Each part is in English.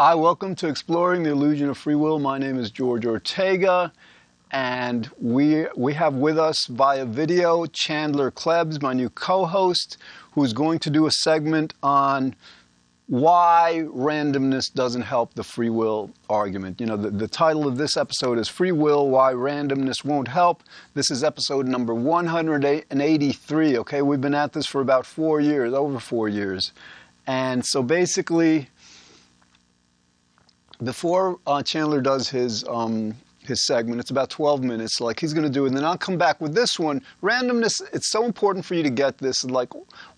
Hi, welcome to Exploring the Illusion of Free Will. My name is George Ortega, and we have with us via video Chandler Klebs, my new co-host, who's going to do a segment on why randomness doesn't help the free will argument. You know, the title of this episode is Free Will, Why Randomness Won't Help. This is episode number 183, okay? We've been at this for about 4 years, over 4 years. And so basically, before Chandler does his segment, it's about 12 minutes, like he's going to do it, and then I'll come back with this one. Randomness, it's so important for you to get this. Like,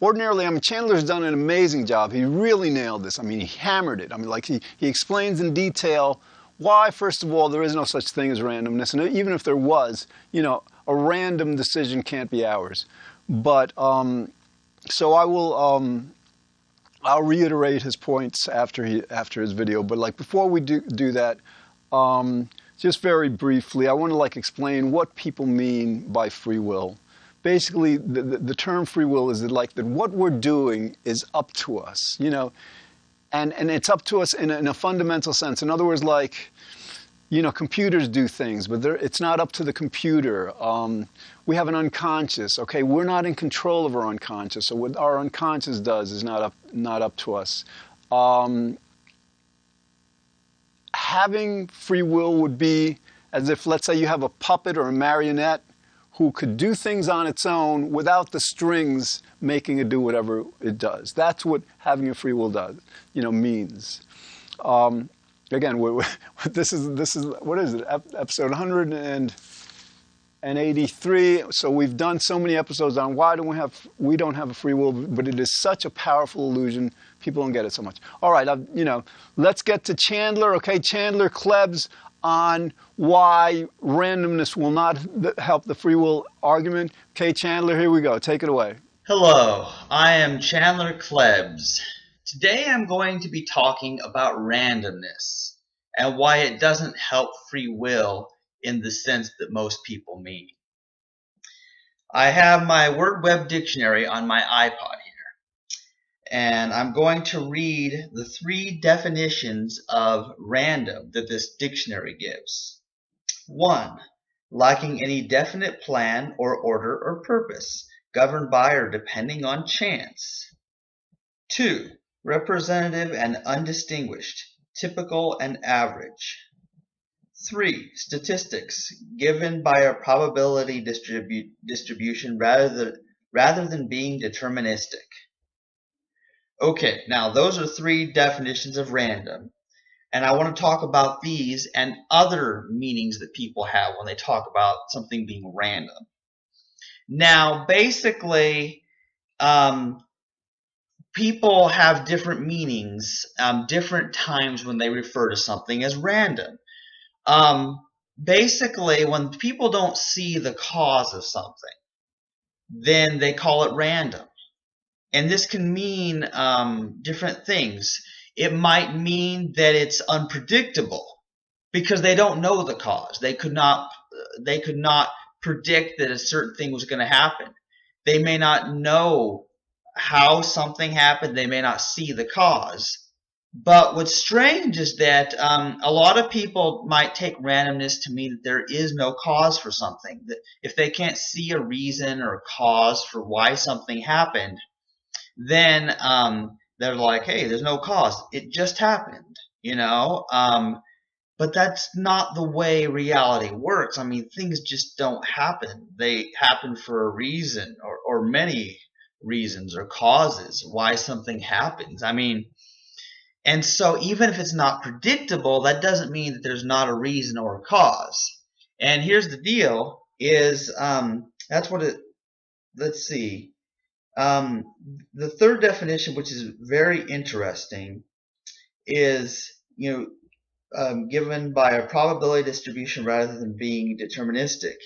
ordinarily, I mean, Chandler's done an amazing job. He really nailed this. I mean, he hammered it. I mean, like, he explains in detail why, first of all, there is no such thing as randomness, and even if there was, you know, a random decision can't be ours. But, so I will, I'll reiterate his points after his video, but like before we do that, just very briefly, I want to like explain what people mean by free will. Basically, the term free will is that what we're doing is up to us, you know, and it's up to us in a fundamental sense. In other words, like, you know, computers do things, but it's not up to the computer. We have an unconscious. Okay, we're not in control of our unconscious. So what our unconscious does is not up to us. Having free will would be as if, let's say, you have a puppet or a marionette who could do things on its own without the strings making it do whatever it does. That's what having a free will does, you know, means. Again, this is what is it? Episode 183. So we've done so many episodes on why we don't have a free will, but it is such a powerful illusion. People don't get it so much. All right, you know, let's get to Chandler. Okay, Chandler Klebs on why randomness will not help the free will argument. Okay, Chandler, here we go. Take it away. Hello, I am Chandler Klebs. Today I'm going to be talking about randomness and why it doesn't help free will in the sense that most people mean. I have my Word Web Dictionary on my iPod here, and I'm going to read the 3 definitions of random that this dictionary gives. 1. Lacking any definite plan or order or purpose, governed by or depending on chance. 2. Representative and undistinguished, typical and average. 3. Statistics, given by a probability distribution rather than being deterministic. Okay, now those are 3 definitions of random, and I want to talk about these and other meanings that people have when they talk about something being random. Now, basically, people have different meanings, different times when they refer to something as random. Basically, when people don't see the cause of something, then they call it random. And this can mean different things. It might mean that it's unpredictable because they don't know the cause. They could not predict that a certain thing was going to happen. They may not know how something happened. They may not see the cause. But what's strange is that a lot of people might take randomness to mean that there is no cause for something. That if they can't see a reason or a cause for why something happened, then they're like, hey, there's no cause. It just happened, you know? But that's not the way reality works. I mean, things just don't happen. They happen for a reason or many reasons or causes why something happens. I mean, and so even if it's not predictable, that doesn't mean that there's not a reason or a cause. And here's the deal is that's what it, let's see. The third definition, which is very interesting, is, you know, given by a probability distribution rather than being deterministic.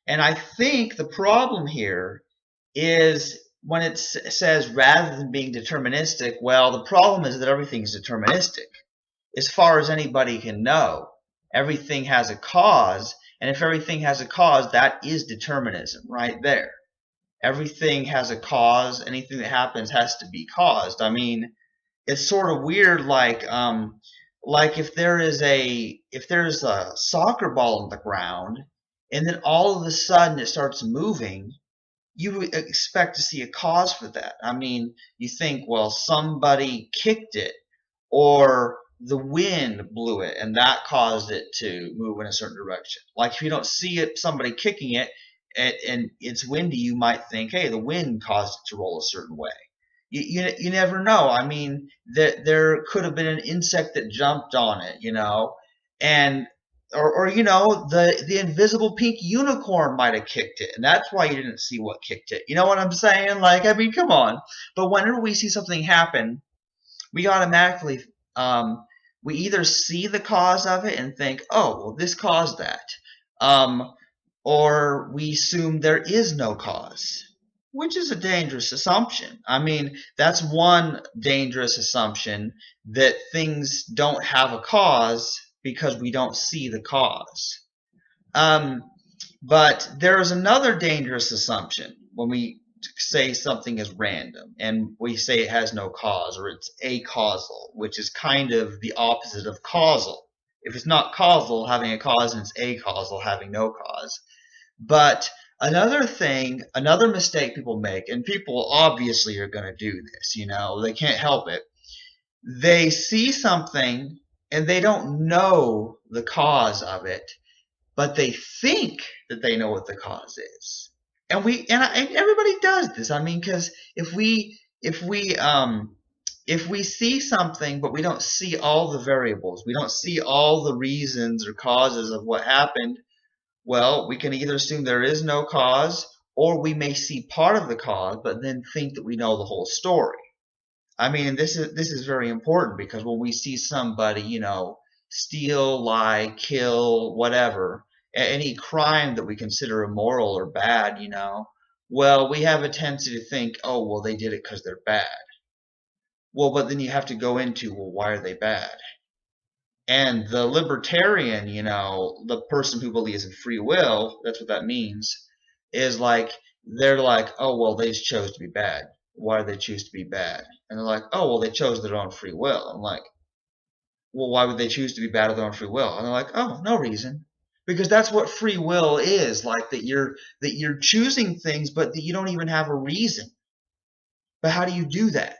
And I think the problem here is when it says rather than being deterministic, well, the problem is that everything's deterministic. As far as anybody can know, everything has a cause, and if everything has a cause, that is determinism right there. Everything has a cause. Anything that happens has to be caused. I mean, it's sort of weird, like like if there's a soccer ball on the ground and then all of a sudden it starts moving, you would expect to see a cause for that. I mean, you think, well, somebody kicked it, or the wind blew it, and that caused it to move in a certain direction. Like if you don't see it, somebody kicking it, and it's windy, you might think, hey, the wind caused it to roll a certain way. You never know. I mean, there could have been an insect that jumped on it, and or the invisible pink unicorn might have kicked it, and that's why you didn't see what kicked it. You know what I'm saying? Like, I mean, come on. But whenever we see something happen, we automatically we either see the cause of it and think, oh, well, this caused that, um, or we assume there is no cause, which is a dangerous assumption. I mean, that's one dangerous assumption, that things don't have a cause because we don't see the cause. But there is another dangerous assumption when we say something is random and we say it has no cause, or it's acausal, which is kind of the opposite of causal. If it's not causal, having a cause, and it's acausal, having no cause. But another thing, another mistake people make, and people obviously are going to do this, they can't help it. They see something and they don't know the cause of it, but they think that they know what the cause is. And everybody does this. I mean, because if we see something but we don't see all the variables, we don't see all the reasons or causes of what happened, well, we can either assume there is no cause, or we may see part of the cause but then think that we know the whole story. I mean, this is very important, because when we see somebody, steal, lie, kill, whatever, any crime that we consider immoral or bad, well, we have a tendency to think, oh, well, they did it because they're bad. Well, but then you have to go into, well, why are they bad? And the libertarian, the person who believes in free will, that's what that means, is like, they're like, oh, well, they just chose to be bad. Why do they choose to be bad? And they're like, oh, well, they chose their own free will. I'm like, well, why would they choose to be bad of their own free will? And they're like, oh, no reason. Because that's what free will is, like that you're choosing things, but that you don't even have a reason. But how do you do that?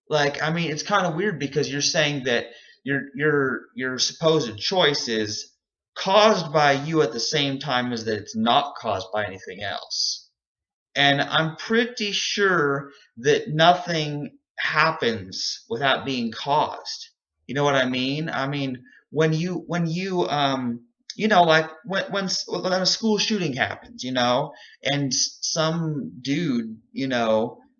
Like, I mean, it's kind of weird, because you're saying that your supposed choice is caused by you at the same time as that it's not caused by anything else. And I'm pretty sure that nothing happens without being caused. You know what I mean? I mean, when you like when a school shooting happens, and some dude,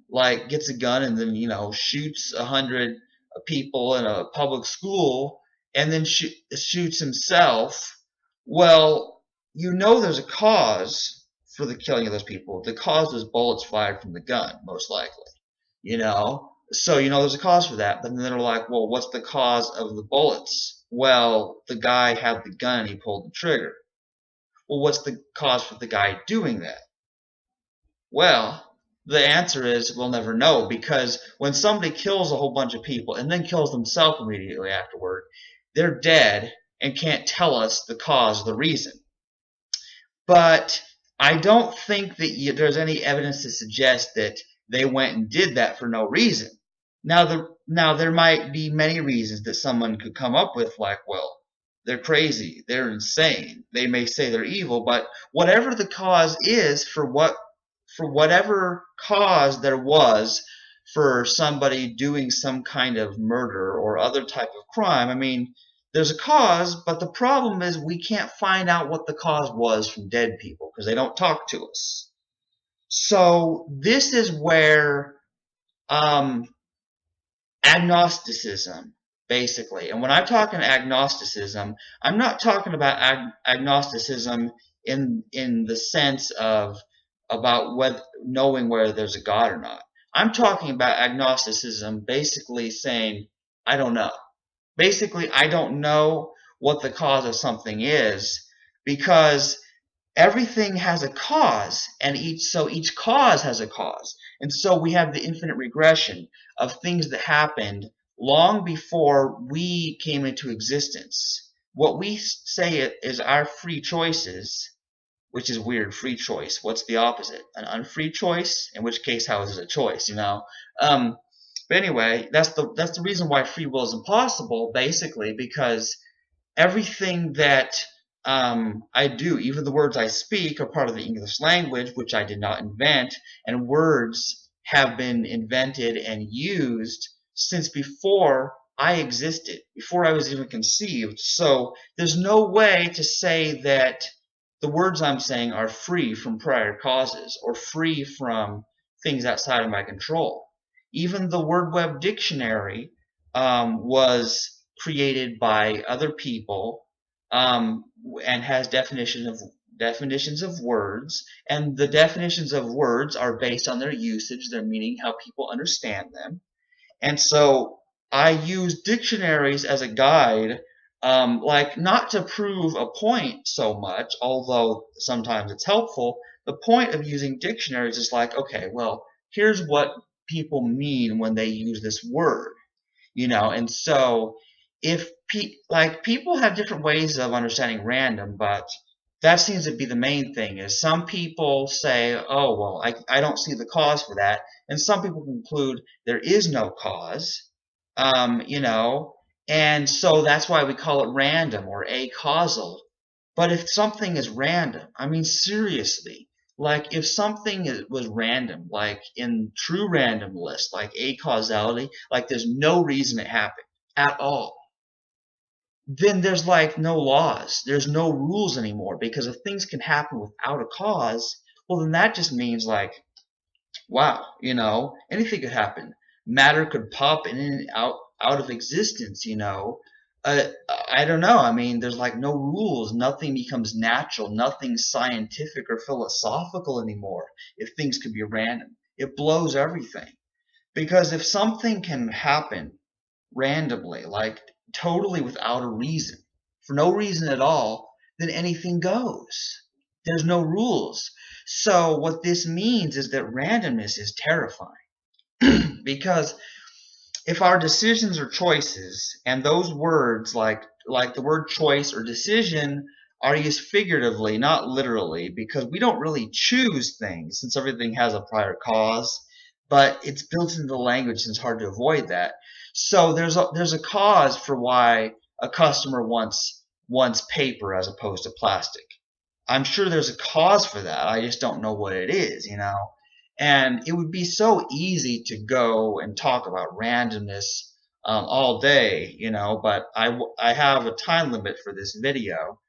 like gets a gun and then, shoots 100 people in a public school and then shoots himself. Well, there's a cause for the killing of those people. The cause was bullets fired from the gun, most likely. So there's a cause for that. But then they're like, well, what's the cause of the bullets? Well, the guy had the gun and he pulled the trigger. Well, what's the cause for the guy doing that? Well, the answer is we'll never know, because when somebody kills a whole bunch of people and then kills themselves immediately afterward, they're dead and can't tell us the cause, the reason. But I don't think that there's any evidence to suggest that they went and did that for no reason. Now there might be many reasons that someone could come up with, like, well, they're crazy, they're insane, they may say they're evil, but whatever the cause is, for whatever cause there was for somebody doing some kind of murder or other type of crime, I mean, there's a cause, but the problem is we can't find out what the cause was from dead people, because they don't talk to us. So this is where agnosticism, basically, and when I'm talking agnosticism, I'm not talking about agnosticism in the sense of about knowing whether there's a God or not. I'm talking about agnosticism basically saying, I don't know. Basically, I don't know what the cause of something is, because everything has a cause, and each cause has a cause. And so we have the infinite regression of things that happened long before we came into existence. What we say is our free choices, which is weird. Free choice. What's the opposite? An unfree choice? In which case, how is it a choice? Um, but anyway, that's the reason why free will is impossible, basically, because everything that I do, even the words I speak, are part of the English language, which I did not invent, and words have been invented and used since before I existed, before I was even conceived. So there's no way to say that the words I'm saying are free from prior causes or free from things outside of my control. Even the Word Web Dictionary was created by other people, and has definitions of words, and the definitions of words are based on their usage, their meaning, how people understand them. And so I use dictionaries as a guide, like not to prove a point so much, although sometimes it's helpful. The point of using dictionaries is like, okay, well, here's what people mean when they use this word, and so if people have different ways of understanding random, but that seems to be the main thing. Is some people say, oh well, I don't see the cause for that, and some people conclude there is no cause, you know and so that's why we call it random or acausal. But if something is random, I mean, seriously, like if something was random, like in true randomness, like acausality, like there's no reason it happened at all, then there's like no laws, there's no rules anymore. Because if things can happen without a cause, well, then that just means like, wow, anything could happen. Matter could pop in and out of existence. I don't know. I mean, there's like no rules. Nothing becomes natural. Nothing scientific or philosophical anymore. If things could be random, it blows everything. Because if something can happen randomly, like totally without a reason, for no reason at all, then anything goes. There's no rules. So what this means is that randomness is terrifying. Because if our decisions are choices, and those words like the word choice or decision are used figuratively, not literally, because we don't really choose things since everything has a prior cause, but it's built into the language and it's hard to avoid that. So there's a cause for why a customer wants paper as opposed to plastic. I'm sure there's a cause for that. I just don't know what it is. And it would be so easy to go and talk about randomness all day, but I have a time limit for this video.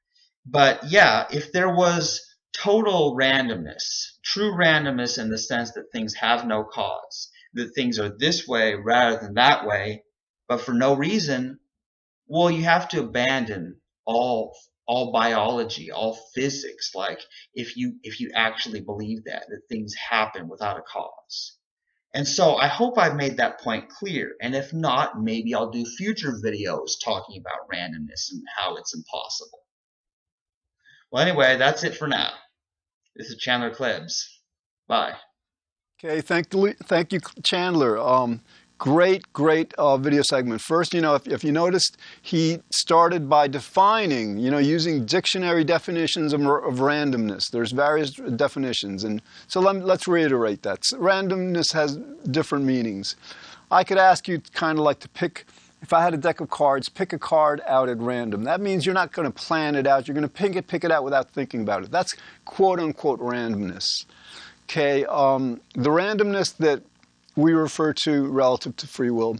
But yeah, if there was total randomness, true randomness in the sense that things have no cause, that things are this way rather than that way, but for no reason, well, you have to abandon all biology, all physics. Like if you actually believe that things happen without a cause. And so I hope I've made that point clear. And if not, maybe I'll do future videos talking about randomness and how it's impossible. Well, anyway, that's it for now. This is Chandler Klebs. Bye. Okay, thank you, Chandler. Great video segment. First, if you noticed, he started by defining, using dictionary definitions of randomness. There's various definitions, and so let's reiterate that. So randomness has different meanings. I could ask you kind of like to pick, if I had a deck of cards, pick a card out at random. That means you're not going to plan it out. You're going to pick it out without thinking about it. That's quote-unquote randomness. Okay, the randomness that we refer to relative to free will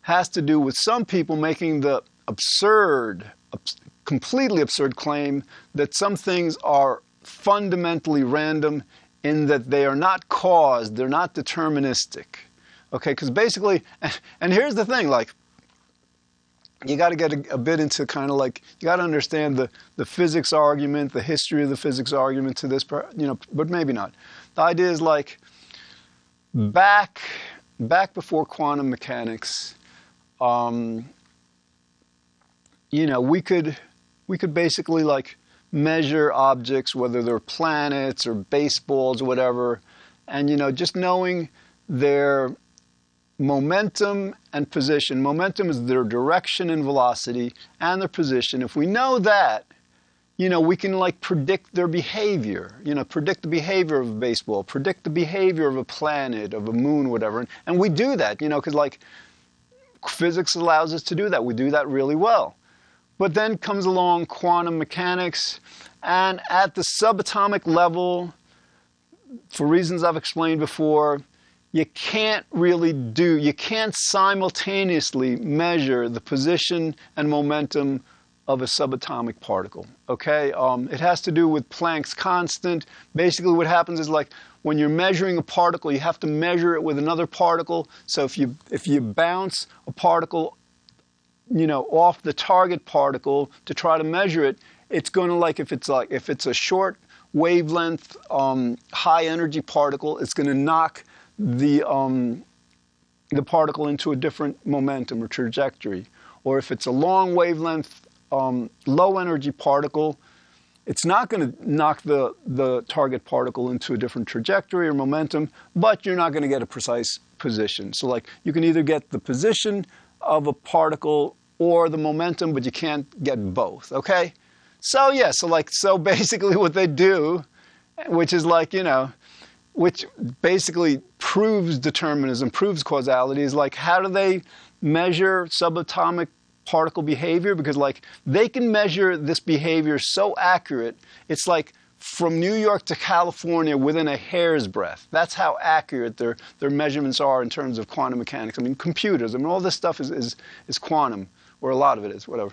has to do with some people making the completely absurd claim that some things are fundamentally random in that they are not caused, they're not deterministic. Okay, because basically, and here's the thing, like, you got to get a bit into kind of like, you got to understand the physics argument, the history of the physics argument to this, but maybe not. The idea is like, back before quantum mechanics, we could basically like measure objects, whether they're planets or baseballs or whatever, and just knowing their momentum and position. Momentum is their direction and velocity, and their position. If we know that, we can like predict their behavior, predict the behavior of a baseball, predict the behavior of a planet, of a moon, whatever. And we do that, because like physics allows us to do that. We do that really well. But then comes along quantum mechanics, and at the subatomic level, for reasons I've explained before, you can't simultaneously measure the position and momentum of a subatomic particle, okay? It has to do with Planck's constant. Basically what happens is like when you're measuring a particle, you have to measure it with another particle. So if you bounce a particle, off the target particle to try to measure it, it's going to if it's a short wavelength, high energy particle, it's going to knock the particle into a different momentum or trajectory. Or if it's a long wavelength, low energy particle, it's not going to knock the target particle into a different trajectory or momentum, but you're not going to get a precise position. So like you can either get the position of a particle or the momentum, but you can't get both, okay? So yeah, so basically what they do, which is like, which basically proves determinism, proves causality, is like how do they measure subatomic particle behavior? Because like they can measure this behavior so accurate, it's like from New York to California within a hair's breadth. That's how accurate their measurements are in terms of quantum mechanics. I mean, computers, all this stuff is quantum, or a lot of it is, whatever.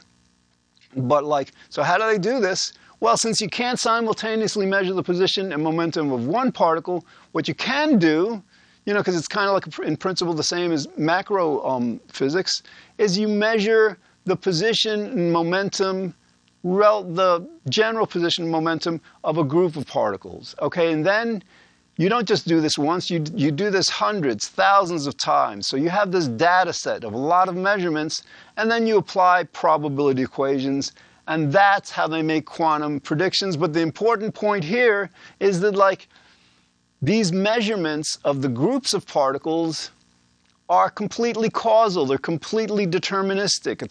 But like, so how do they do this? Well, since you can't simultaneously measure the position and momentum of one particle, what you can do, because it's kind of like in principle the same as macro physics, is you measure the position and momentum, the general position and momentum of a group of particles, okay? And then you don't just do this once, you do this hundreds, thousands of times. So you have this data set of a lot of measurements, and then you apply probability equations, and that's how they make quantum predictions. But the important point here is that like these measurements of the groups of particles are completely causal, they're completely deterministic.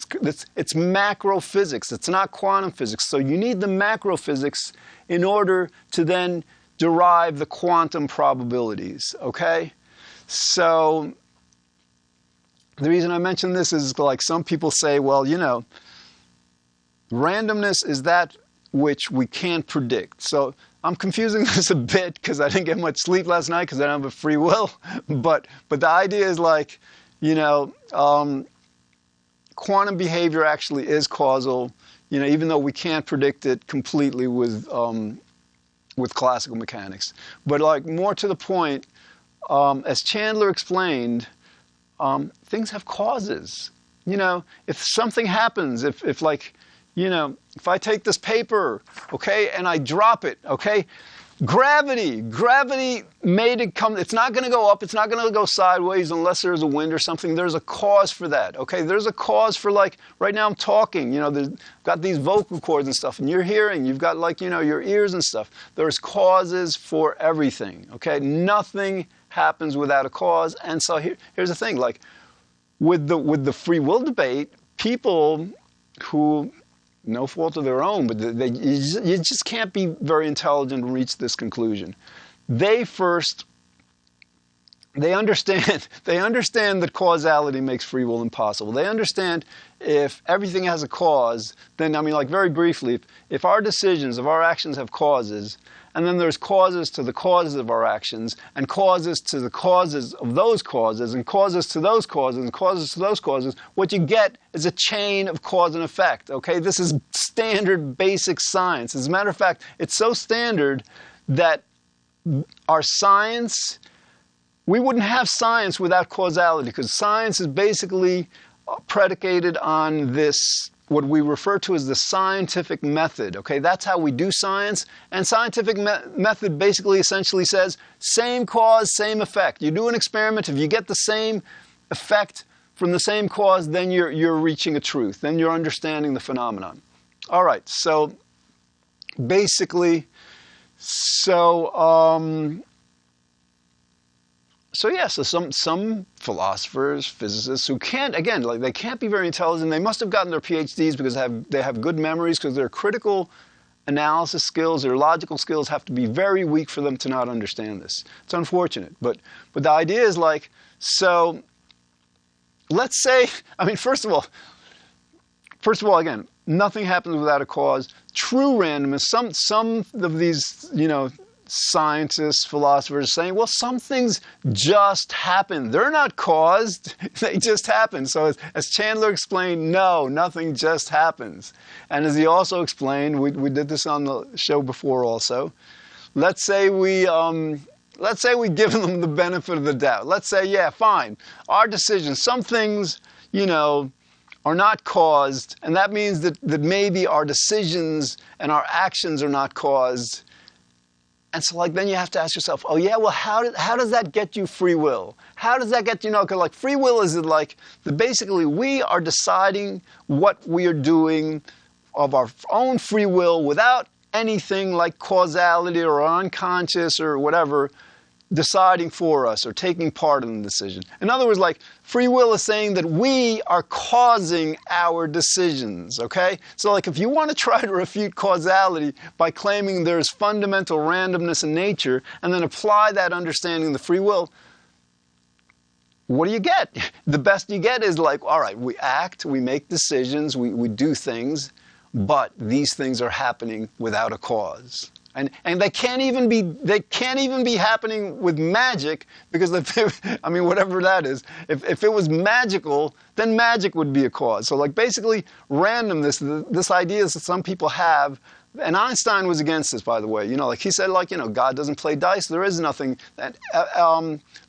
It's macro physics, it's not quantum physics. So you need the macro physics in order to then derive the quantum probabilities, okay? So the reason I mention this is like some people say, well, randomness is that which we can't predict. So I'm confusing this a bit because I didn't get much sleep last night because I don't have a free will. But the idea is like, quantum behavior actually is causal, even though we can't predict it completely with classical mechanics. But like more to the point, as Chandler explained, things have causes. If something happens, if I take this paper, okay, and I drop it, okay, gravity made it come, it's not going to go up, it's not going to go sideways unless there's a wind or something. There's a cause for that, okay? There's a cause for like, right now I'm talking, there's got these vocal cords and stuff, and you're hearing, you've got like, your ears and stuff. There's causes for everything, okay? Nothing happens without a cause. And so here's the thing, like with the free will debate, people who, no fault of their own, but you just can't be very intelligent to reach this conclusion. They understand that causality makes free will impossible. They understand if everything has a cause, then, like very briefly, if our decisions, if our actions have causes, and then there's causes to the causes of our actions, and causes to the causes of those causes, and causes to those causes, and causes to those causes, what you get is a chain of cause and effect, okay? This is standard basic science. As a matter of fact, it's so standard that our science, we wouldn't have science without causality, because science is basically predicated on this, what we refer to as the scientific method, okay? That's how we do science. And scientific method basically essentially says, same cause, same effect. You do an experiment, if you get the same effect from the same cause, then you're reaching a truth. Then you're understanding the phenomenon. All right, so basically, So yeah, so some philosophers, physicists who can't, again, like they can't be very intelligent. They must have gotten their PhDs because they have good memories, because their critical analysis skills, their logical skills have to be very weak for them to not understand this. It's unfortunate, but the idea is like, so let's say, I mean, first of all, again, nothing happens without a cause. True randomness. Some of these, scientists, philosophers saying, well, some things just happen. They're not caused. They just happen. So as Chandler explained, no, nothing just happens. And as he also explained, we did this on the show before also. Let's say we give them the benefit of the doubt. Let's say, yeah, fine. Our decisions, some things, are not caused, and that means that maybe our decisions and our actions are not caused. And so, then you have to ask yourself, oh yeah, well, how does that get you free will? How does that get you, because free will is basically we are deciding what we are doing of our own free will without anything like causality or unconscious or whatever deciding for us or taking part in the decision. In other words, free will is saying that we are causing our decisions, okay? So if you want to try to refute causality by claiming there's fundamental randomness in nature and then apply that understanding of the free will, what do you get? The best you get is all right, we act, we make decisions, we do things, but these things are happening without a cause. And they can't even be happening with magic, because whatever that is, if it was magical, then magic would be a cause. So basically randomness, this idea that some people have, and Einstein was against this, by the way. He said God doesn't play dice. There is nothing.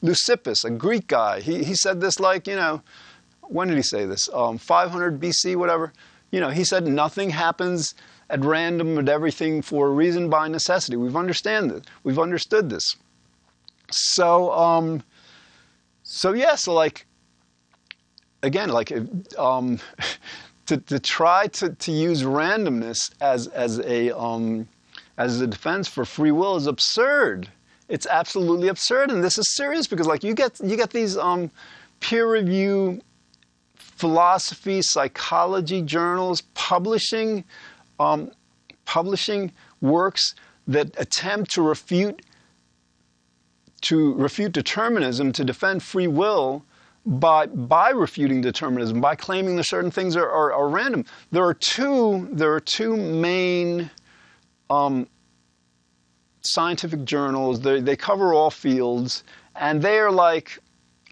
Leucippus, a Greek guy, he said this when did he say this? 500 BC, whatever. He said nothing happens at random and everything for a reason by necessity. We've understood this. So, again, to try to use randomness as a defense for free will is absurd. It's absolutely absurd, and this is serious because you get these peer review philosophy, psychology journals publishing works that attempt to refute determinism, to defend free will by refuting determinism, by claiming that certain things are random. There are two main scientific journals. They cover all fields, and they are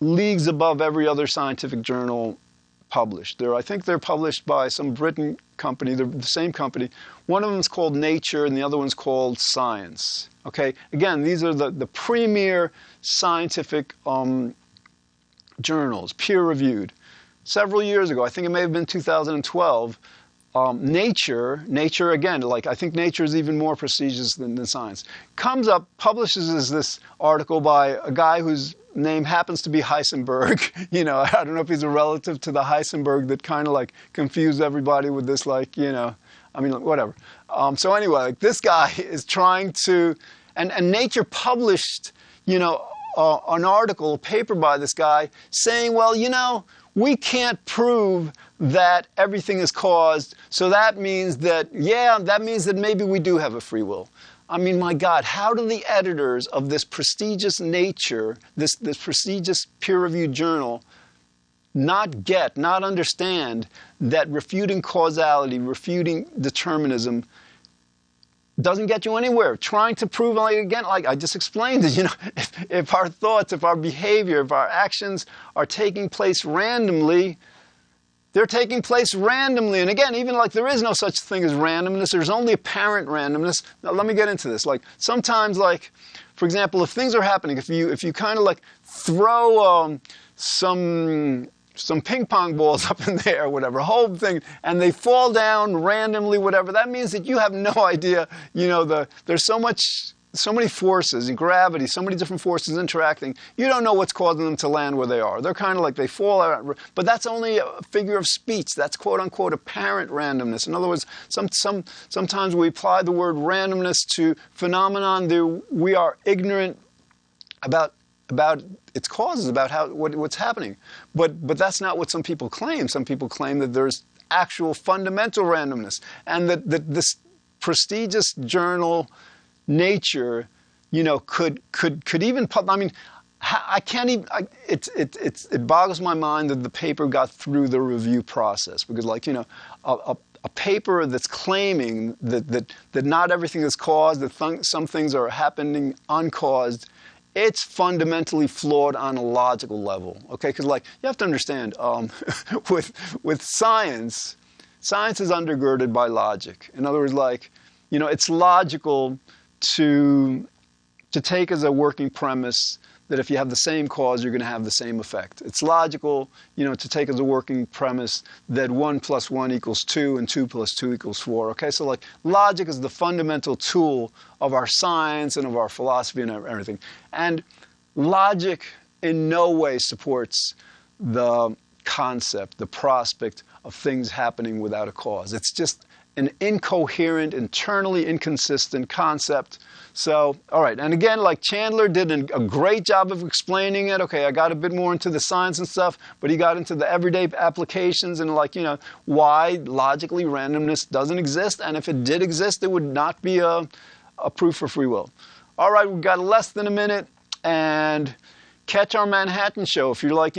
leagues above every other scientific journal published. I think they're published by some Britain company. They're the same company. One of them is called Nature, and the other one's called Science. Okay. Again, these are the premier scientific journals, peer-reviewed. Several years ago, I think it may have been 2012. Nature again, I think Nature is even more prestigious than Science. Comes up, publishes this article by a guy whose name happens to be Heisenberg. I don't know if he's a relative to the Heisenberg that kind of confused everybody with this whatever. So anyway, this guy is trying to, and Nature published, an article, a paper by this guy saying, well, we can't prove that everything is caused, so that means that maybe we do have a free will. My God, how do the editors of this prestigious Nature, this prestigious peer-reviewed journal, not understand that refuting causality, refuting determinism doesn't get you anywhere? Trying to prove, I just explained it, if our thoughts, if our behavior, if our actions are taking place randomly, they're taking place randomly. And again, even there is no such thing as randomness. There's only apparent randomness. Now, let me get into this. Sometimes, for example, if things are happening, if you kind of throw some ping pong balls up in the air, whatever, whole thing, and they fall down randomly, whatever, that means that you have no idea, there's so many forces in gravity, so many different forces interacting. You don't know what's causing them to land where they are. They're kind of they fall out, but that's only a figure of speech. That's quote unquote apparent randomness. In other words, sometimes we apply the word randomness to phenomenon that we are ignorant about about its causes, about what's happening. But that's not what some people claim. Some people claim that there's actual fundamental randomness, and that this prestigious journal, Nature, could even I mean, I can't even. It boggles my mind that the paper got through the review process, because, like, a paper that's claiming that not everything is caused, that some things are happening uncaused, it's fundamentally flawed on a logical level. Okay, because, like, you have to understand, with science is undergirded by logic. In other words, like, it's logical to take as a working premise that if you have the same cause, you're going to have the same effect. It's logical, to take as a working premise that 1 + 1 = 2 and 2 + 2 = 4. Okay, so, like, logic is the fundamental tool of our science and of our philosophy and everything. And logic in no way supports the concept, the prospect of things happening without a cause. It's just an incoherent, internally inconsistent concept. So, all right, and again, like, Chandler did a great job of explaining it. Okay, I got a bit more into the science and stuff, but he got into the everyday applications and, like, why logically randomness doesn't exist, and if it did exist, it would not be a proof for free will. All right, we've got less than a minute, and catch our Manhattan show. If you're, like,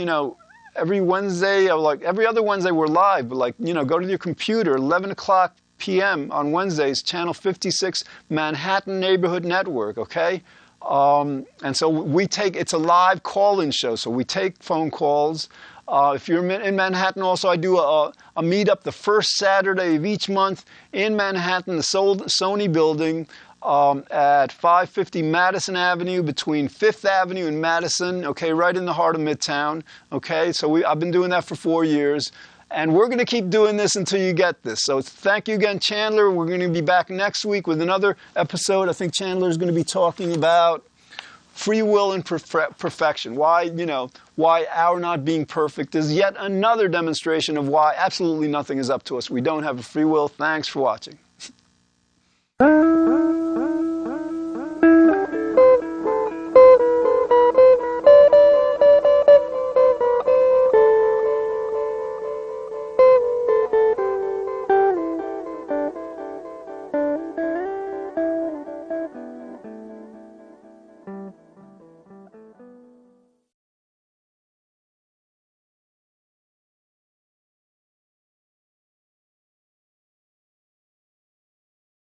every Wednesday, or, like, every other Wednesday we're live, but, like, go to your computer, 11 o'clock p.m. on Wednesdays, channel 56, Manhattan Neighborhood Network, okay? And so it's a live call-in show, so we take phone calls. If you're in Manhattan also, I do a meetup the first Saturday of each month in Manhattan, the Sony building, at 550 Madison Avenue, between 5th Avenue and Madison, okay, right in the heart of Midtown, okay? So I've been doing that for 4 years, and we're going to keep doing this until you get this. So thank you again, Chandler. We're going to be back next week with another episode. I think Chandler is going to be talking about free will and perfection. Why our not being perfect is yet another demonstration of why absolutely nothing is up to us. We don't have a free will. Thanks for watching.